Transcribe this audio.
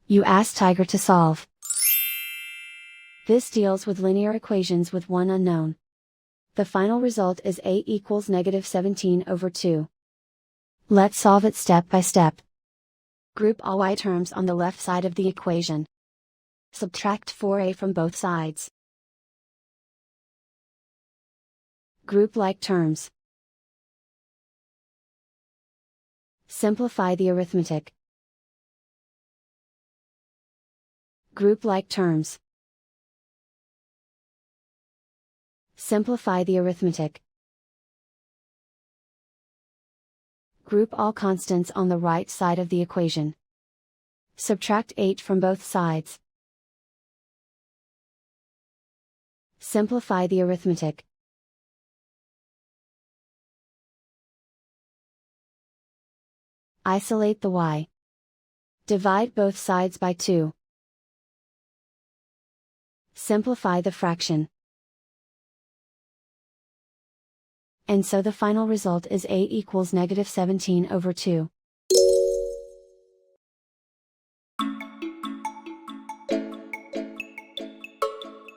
You ask Tiger to solve. This deals with linear equations with one unknown. The final result is a equals -17/2. Let's solve it step by step. Group all y terms on the left side of the equation. Subtract 4a from both sides. Group like terms. Simplify the arithmetic. Group like terms. Simplify the arithmetic. Group all constants on the right side of the equation. Subtract 8 from both sides. Simplify the arithmetic. Isolate the y. Divide both sides by 2. Simplify the fraction. And so the final result is a equals -17/2.